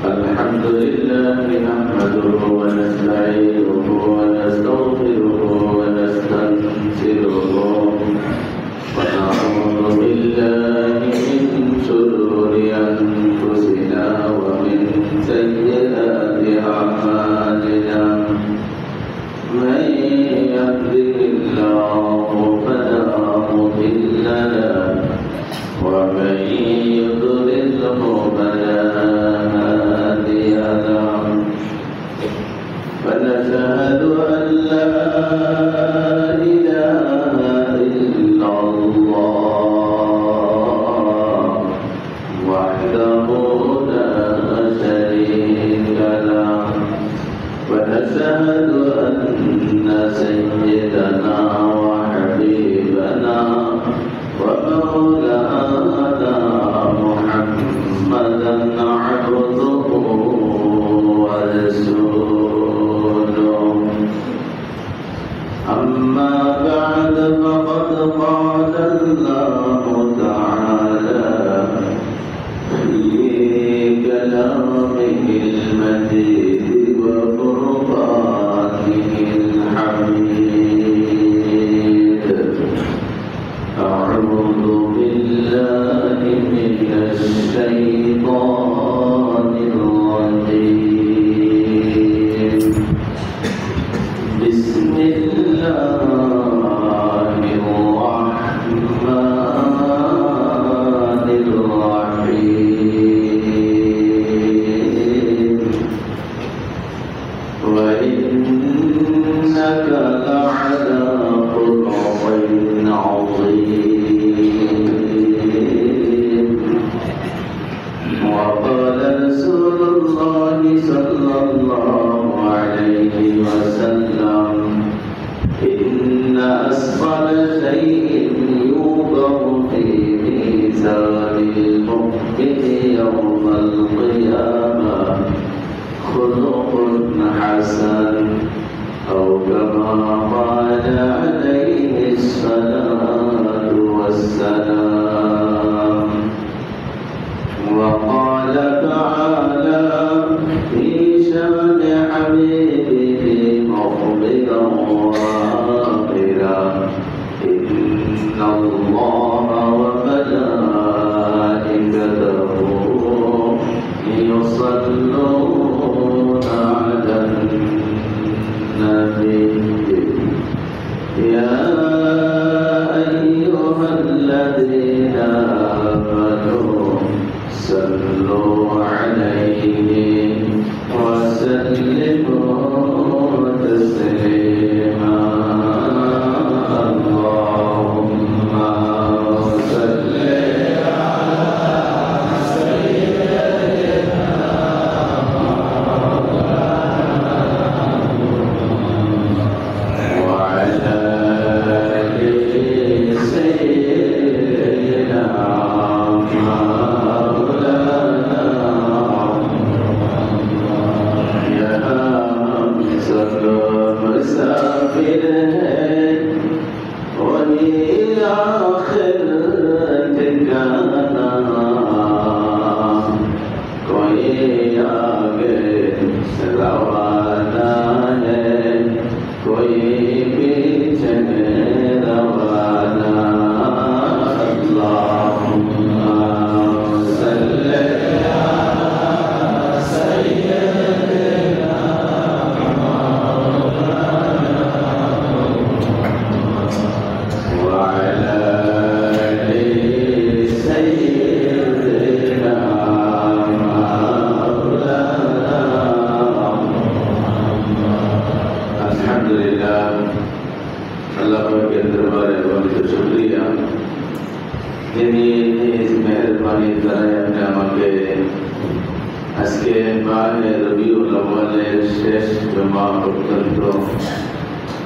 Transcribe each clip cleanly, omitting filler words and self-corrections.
الحمد لله نحمده ونستعينه ونستغفره ونستنصره ونعوذ بالله من شرور أنفسنا ومن سيئات أعمالنا من يهده الله فلا مضل له ومن يضلله فلا هادي له ونشهد أن لا إله إلا الله وحده لا شريك له ونشهد أن سيدنا وحبيبنا ومولانا محمدا عبده ورسوله أما بعد فقد قال الله تعالى في كلامه المجيد وفرقانه الحميد أعوذ بالله من الشيطان الرجيم بسم الله الرحمن الرحيم وإنك لعلى خلق عظيم وقال رسول الله صلى الله عليه وسلم إن أسفل شيء يوضع في ميزان المؤمن يوم القيامة خلق حسن أو كما قال عليه الصلاة والسلام وقال تعالى في شأن حبيبه مخبرا وآخرا إن الله وملائكته يصلون على النبي يا أيها الذين آمنوا صلوا عليه وسلموا تسليما اللهم صل على سيدنا وعلى آل سيدنا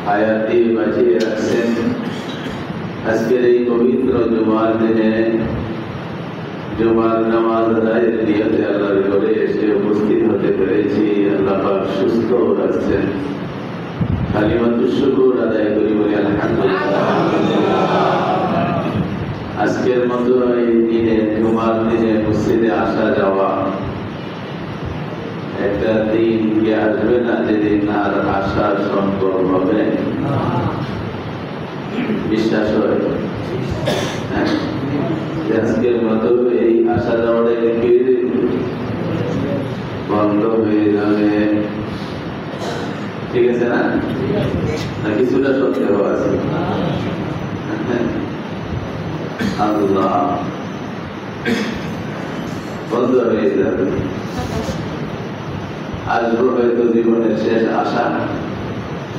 হায়াতে বাঁচিয়ে রাখছেন। আজকের এই পবিত্র জুমার দিনে জুমার নামাজ আদায়ের নিয়তে আল্লাহর ঘরে এসে উপস্থিত হতে পেরেছি। আল্লাহ পাক সুস্থ রাখছেন, কালিমাতুশ শুকর আদায় করি বলি আলহামদুলিল্লাহ। আজকের মতো এই দিনে জুমার দিনে মসজিদে আসা যাওয়া একটা দিন কি আসবে না যেদিন আর আশা সম্ভব হবে? বিশ্বাস হয়? হ্যাঁ, আজকের মতো এই আশা যাওয়াটা কি বন্ধ হয়ে যাবে? ঠিক আছে না? কিছুটা সত্যি আছে। আল্লাহ বন্ধ হয়ে যাবে। আসবো হয়তো জীবনের শেষ আশা,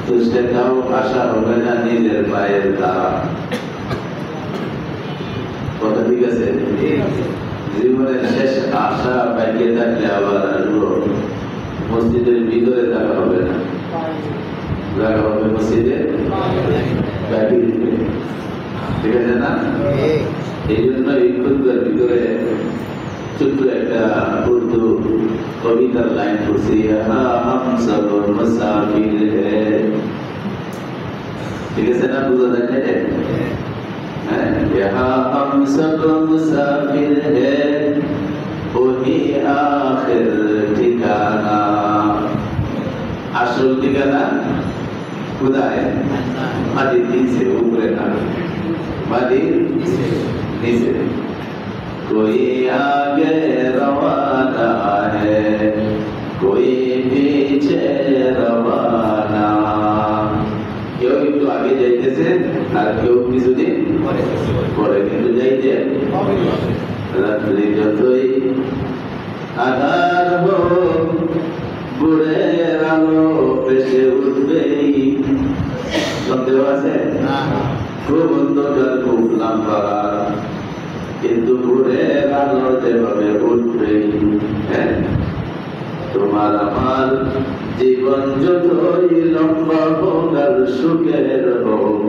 তো সেটাও আশা হবে না নিজের পায়ের দ্বারা। কথা ঠিক আছে? জীবনের শেষ আশা পাইয়ে থাকলে আবার আসবো, মসজিদের ভিতরে থাকা হবে না, জায়গা হবে মসজিদে বাহিরে। ঠিক আছে না? এই জন্য এই খুতবার ভিতরে ছোট্ট একটা উর্দু কবিতার লাইন পড়ছি, হাম সব মুসাফির হ্যায়। ঠিক আছে না? বুঝা যায়? হ্যাঁ, হাম সব মুসাফির হ্যায়, ওহি আখির ঠিকানা। আসল ঠিকানা কোথায়? মাটির নিচে, উপরে না, মাটির নিচে। कोई आगे रवाना है, कोई पीछे रवाना। কেউ একটু আগে যাইতেছে আর কেউ কিছুদিন পরে, কিন্তু যাইতে রাত্রি যতই আধার হোক, ভোরের আলো ভেসে উঠবেই। সন্দেহ আছে? খুব অন্ধকার, খুব লম্বা, কিন্তু ভোরের আলো যেভাবে উঠবেই। হ্যাঁ, তোমার আমার জীবন যতই লম্বা হোক আর সুখের হোক,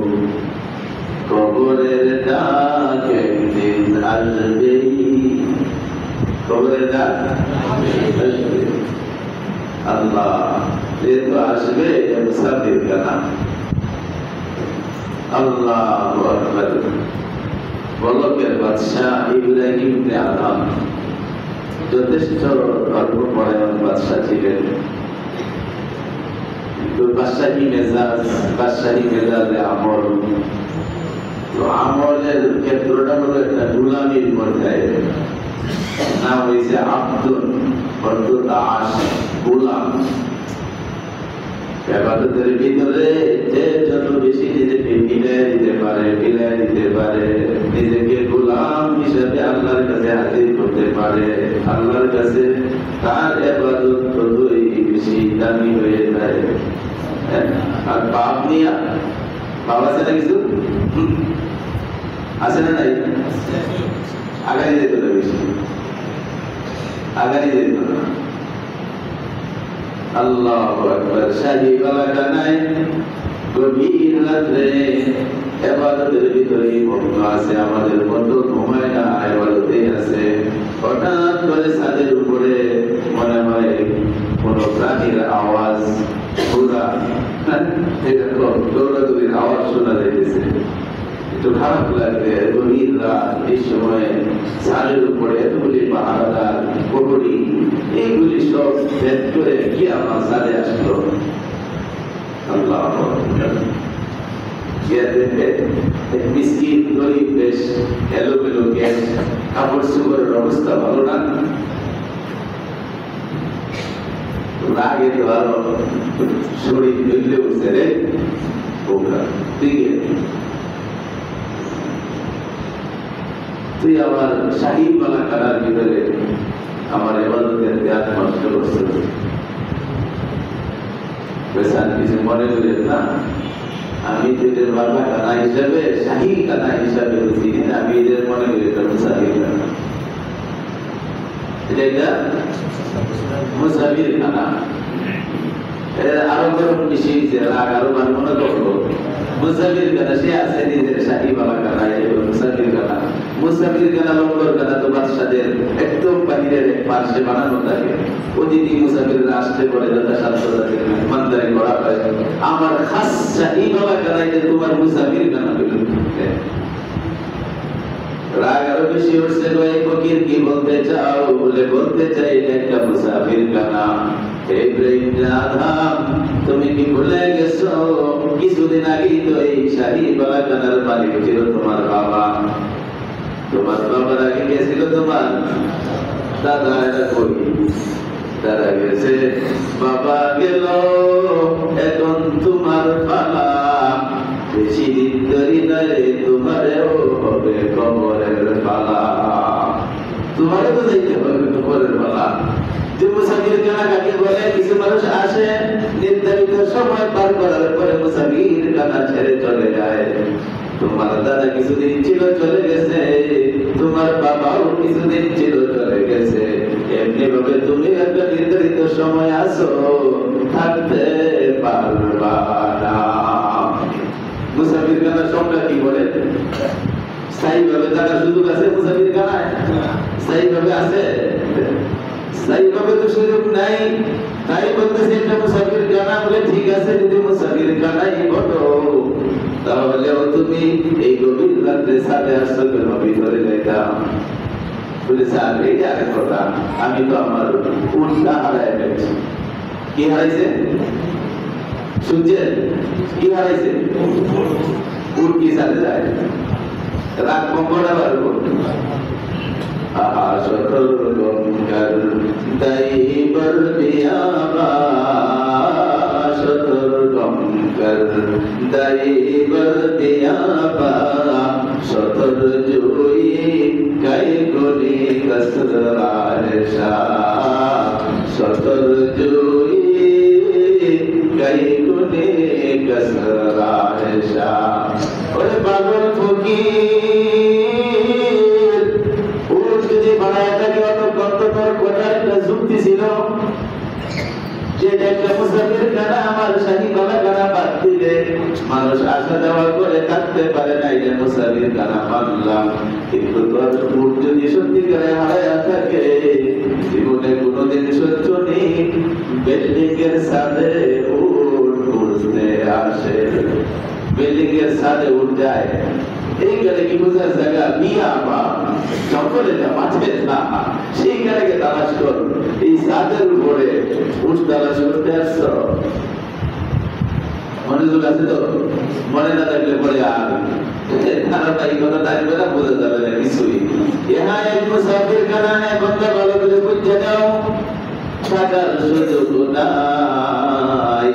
কবরের ডাক একদিন আসবেই। কবরের ডাক আসবে। আল্লাহ যেহেতু আসবে, মুসাফির কানা। আল্লাহু আকবার। বলকের বাদশাহ ইব্রাহিম ইবনে আদম যথেষ্ট ধর্মপরায়ণ বাদশাহ ছিলেন। তো বাদশাহী মেজাজে আমল, তো আমলের ক্ষেত্রটা হলো একটা গুলামির পর্যায়ে। নাম হয়েছে আব্দুল, অর্থাৎ দাস, গোলাম। ইবাদতের ভিতরে যে যত বেশি নিজেকে মিলাই দিতে পারে, নিজেকে গোলাম হিসেবে আল্লাহর কাছে হাজির করতে পারে, আল্লাহর কাছে তার ইবাদত ততই বেশি দামি হয়ে যায়। আর পাপ নিয়ে পাপ আছে না, কিছু আছে না? নাই, আগানি যেত না, বেশি আগানি যেত না। আল্লাহু আকবার। শাহী বালাখানায় গভীর রাত্রে ইবাদতের ভিতরে মগ্ন আছে, আমাদের মতো ঘুমায় না, ইবাদতেই আছে। হঠাৎ করে ছাদের উপরে মনে হয় কোন প্রাণীর আওয়াজ, পুরা দৌড়াদৌড়ির আওয়াজ শোনা যাইতেছে। একটু খারাপ লাগবে, গভীর রাত, এই সময় ছাদের উপরে এতগুলি পাহারাদার প্রহরী, এইগুলি সব ভেদ করে কি আমার ছাদে আসলো। আল্লাহু আকবার। মিসকিন গরিব, বেশ এলোমেলো গ্যাস, কাপড় চোপড়ের অবস্থা ভালো না। রাগে তো আরো শরীর জ্বলে উঠছে রে, তুই আমার শাহী বালাখানার ভিতরে আমার ইবাদতের ত্যাগ নষ্ট করছে। কিছু মনে করেন না, আমি তোদের বালাখানা হিসাবে, শাহী খানা হিসাবে বুঝি, আমি এদের মনে করি এটা মুসাফির খানা। এটা মুসাফির খানা। আরো গরম বেশি রাগ, আরো মনে করবো মুসাফির খানা। সে আছে নিজের শাহী বালাখানা, মুসাফির খানা। মুসাফির খানা, লঙ্গর খানা তো বাদশাদের একদম বাহিরের এক পাশে বানানো থাকে। অতিথি মুসাফিররা আসতে পরে যথাসাধ্য তাদের মেহমানদারি করা হয়। আমার খাস শাহী বালাখানায় যে তোমার মুসাফির খানা পেল, রাগ আরো বেশি উঠছে, এই ফকির কি বলতে চাও? বলে বলতে চাই একটা মুসাফির খানা। তুমি কি ভুলে গেছো কিছুদিন আগেই তো এই শাহী বালাখানার মালিক ছিল তোমার বাবা। তোমার বাবার আগে গেছিল তোমার দাদা। এটা কই? তারা গেছে, বাবা গেল, এখন তোমার পালা। বেশি দিন ধরি নয়, তোমারেও হবে কবরের পালা। তোমারও তো যাইতে হবে কবরের পালা। যে মুসাফির খানা কাকে বলে? কিছু মানুষ আসে, নির্ধারিত সময় পার করার পরে মুসাফির খানা ছেড়ে চলে যায়। তোমার দাদা কিছুদিন ছিল, চলে গেছে। তোমার বাবাও কিছুদিন ছিল, চলে গেছে। এমনি ভাবে তুমি একটা নির্ধারিত সময় আসো, থাকতে পারবা না। মুসাফির খানার সংখ্যা কি বলে? স্থায়ী ভাবে থাকার সুযোগ আছে মুসাফির খানায়? স্থায়ী ভাবে আছে? স্থায়ী ভাবে তো সুযোগ নাই। তাই বলতেছে এটা মুসাফির খানা বলে। ঠিক আছে, যদি মুসাফির খানাই বলো, তাহলেও তুমি এই গভীর রাত্রে সাথে আসছো কেন? ভিতরে যাইতাম। বলে স্যার, এইটা আরেক কথা, আমি তো আমার উল্টা হারায় ফেলছি। কি হারাইছে শুনছেন? কি হারাইছে? উট কি সাথে যায়? রাগ কম্পনা পারবো। সতর গঙ্গার দাইবার বিয়াবা, সতর গঙ্গার দাইবার বিয়াবা, সতর জুই গাই গলি কসরার শাহ, সতর জুই গাই গলি কসরার শাহ। ওরে পাগল ফকির, উট যদি বানায় থাকে অতক্ষণ তো তোর কোটার একটা যুক্তি ছিল যে একটা মুসাফির খানা আমার শাহী বালাখানা বাদ দিলে মানুষ আসা যাওয়া করে থাকতে পারে না, এটা মুসাফির খানা মানলাম। কিন্তু তোর উট যদি সত্যিকারে হারায়া থাকে, জীবনে কোনোদিন সহ্য নেই। বিল্ডিং এর ছাদে উট বুঝতে আসে, বিল্ডিং এর ছাদে উঠ যায়। এইখানে কি বোঝার জায়গা? মিয়া বা জঙ্গলে যা, মাঠে না, সেইখানে তালাশ কর। এই ছাদের উপরে উঠ তালাশ করতে আসছ? মনোযোগ আছে তো? মনে না থাকলে পরে আর ধারাবাহিক কথা থাকবে না, বোঝা যাবে না কিছুই। ইহা এক মুসাফির খানা, বন্ধা ভালো করে বুঝে নাও, থাকার সুযোগ নাই।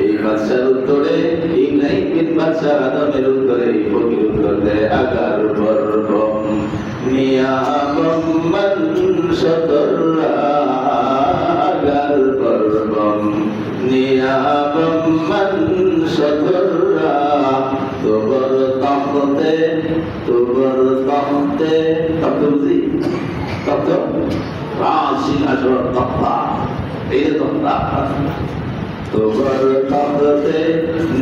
এই বাদশার উত্তরে ইব্রাহিম বাদশাহ আদমের উত্তরে ফকির উত্তর দেয়, আগার বর্বম নিয়ামম মান শতররা, আগার বর্বম নিয়ামম মান শতররা, তোবর তখতে, তোবর তখতে, তখত বুঝি? তখত সিংহাসন তক্তা, এই যে তক্তা, তোবর তখতে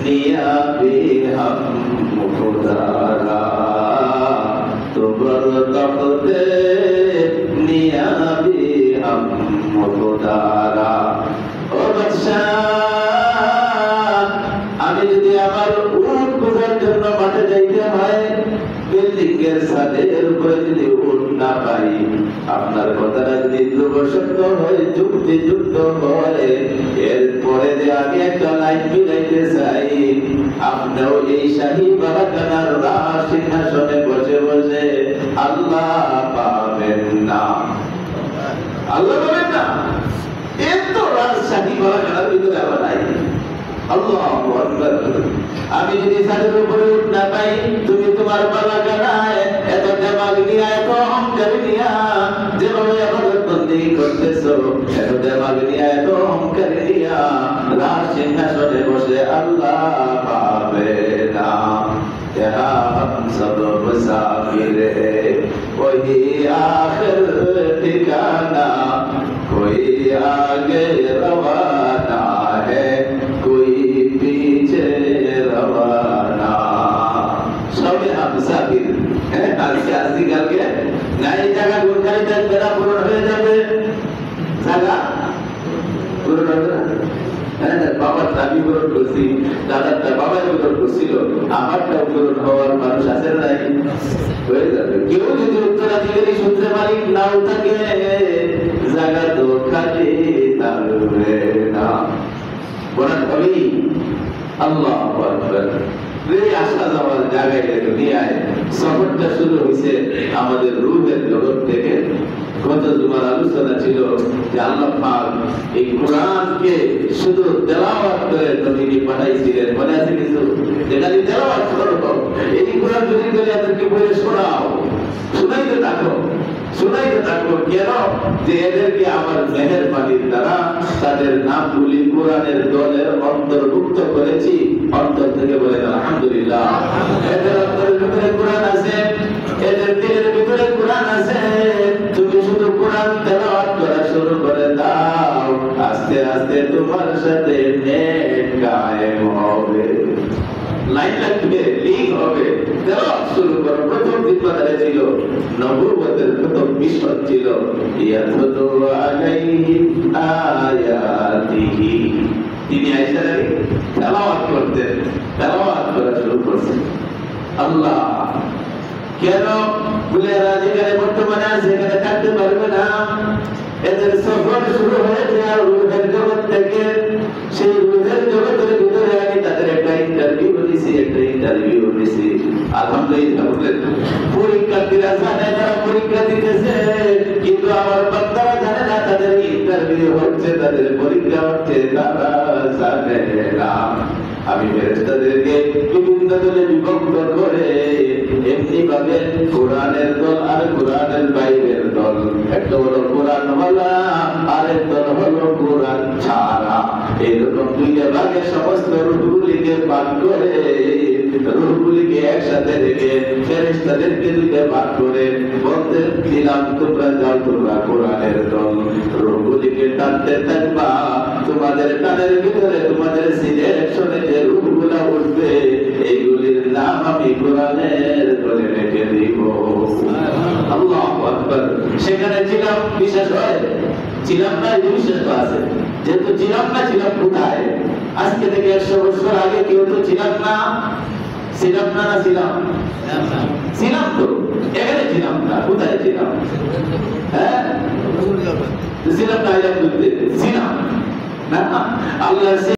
নিয়াবি হাম খুদারা, তোবর তখতে নিয়াবি হাম খুদারা। ও বাদশাহ, আমি যদি আমার উট খোঁজার জন্য মাঠে যাইতে হয়, বিল্ডিং এর ছাদের উপরে যদি উট না পাই, আপনার কথাটা যদি ধ্রুবসত্য হয়, যুক্তিযুক্ত হয়, এরপরে যে আমি একটা লাইন মিলাইতে চাই, আপনিও এই শাহী বালাখানার রাজ সিংহাসনে বসে বসে আল্লাহ পাবেন না। আল্লাহ পাবেন না? এত রাজ শাহী বালাখানার ভিতরে আবার নাই। আল্লাহু আকবার। আমি যদি ছাদের উপরে উঠ না পাই, তুমি তোমার বালাখানায় এত দেমাগ নিয়া, এত অহংকার নিয়া যেভাবে ইবাদত বন্দি করতেছো, এত দেমাগ নিয়া, এত অহংকার নিয়া রাজ সিংহাসনে বসে আল্লাহ পাবে না। हम सब मुसाफिर है, वही आखिर ठिकाना, कोई आगे रवाना है, कोई पीछे रवाना। सब हम मुसाफिर हैं। आस्ते आस्ते करके नई जगह घूमने तक मेरा पूर्ण हो जाए, जगह पूर्ण हो जाए। বাবারটা আমি পূরণ করছি, দাদারটা বাবাই পূরণ করছিল, আমারটা পূরণ হওয়ার মানুষ আছে নাই? হয়ে যাবে। কেউ যদি উত্তরাধিকারী সূত্রে মালিক নাও থাকে, জায়গা তো খালি থাকবে না। বলেন কবি আল্লাহু আকবার। এই আসা যাওয়ার জায়গায় দুনিয়ায় সফরটা শুরু হয়েছে আমাদের রূহের জগৎ থেকে। গত জুমার আলোচনা ছিল যে আল্লাহ পাক এই কোরআনকে শুধু তেলাওয়াত করে নবীকে পাঠাইছিলেন। মনে আছে কিছু? যেখানে তেলাওয়াত করো, এই কোরআন যদি এদেরকে বলে শোনাও, শুনাইতে থাকো, শুনাইতে থাকো। কেন? যে এদেরকে আমার মেহেরবানির দ্বারা তাদের নামগুলি কোরআনের দলের অন্তর্ভুক্ত করেছি। অন্তর থেকে বলে আলহামদুলিল্লাহ। এদের অন্তরের ভিতরে কোরআন আছে, এদের দিলের ভিতরে কোরআন আছে। তুমি শুধু কোরআন তেলাওয়াত করা শুরু করে দাও, আস্তে আস্তে তোমার সাথে নেট কায়েম হবে, লাইন লাগবে, লিঙ্ক হবে। তেলাওয়াত শুরু করো। প্রথম জিম্মাদারি ছিল, নবুয়তের প্রথম মিশন ছিল ইয়াতলু আলাইহিম আয়াতিহি। তিনি আয়েশা রাদি তেলাওয়াত করতেন, তেলাওয়াত করা শুরু করতেন। আল্লাহ কেন বুলেরা যেখানে বর্তমানে আছে সেখানে থাকতে পারবে না? এদের সফর শুরু হয়েছে আর রুহের জগৎ থেকে। সেই রুহের জগতের ভিতরে আমি তাদের একটা ইন্টারভিউ নিয়েছি। আলহামদুলিল্লাহ। পরীক্ষার্থীরা জানে, যারা পরীক্ষা দিতেছে, কিন্তু আমার বান্দারা জানে না তাদের ইন্টারভিউ হচ্ছে, তাদের পরীক্ষা হচ্ছে, তারা জানে না। আমি ফেরেশতাদেরকে বিভিন্ন দলে বিভক্ত করে এমনি ভাবে কোরআনের দল আর কোরআনের বাইরের দল, একটা হলো কোরআনওয়ালা আর এক দল হলো কোরআন ছাড়া, এরকম দুইটা ভাগে সমস্ত রূহগুলিকে ভাগ করে, রূহগুলিকে একসাথে রেখে ফেরেশতাদেরকে দুইটা ভাগ করে বলতে দিলাম, তোমরা যাও, তোমরা কোরআনের দল। রূহগুলিকে টানতে থাকবা, তোমাদের কানের ভিতরে তোমাদের সিলেকশনে যে রূহগুলা উঠবে এইগুলির নাম আমি কোরআনের দলে রেখে দিব। আল্লাহু আকবার। সেখানে ছিলাম, বিশ্বাস হয়? ছিলাম না, বিশ্বাস তো আছে। যেহেতু ছিলাম না, ছিলাম কোথায়? আজকে থেকে 100 বছর আগে কেউ তো ছিলাম না। ছিলাম না, না ছিলাম? ছিলাম তো, এখানে ছিলাম না, কোথায় ছিলাম? হ্যাঁ ছিলাম না, ছিলাম না, আল্লাহ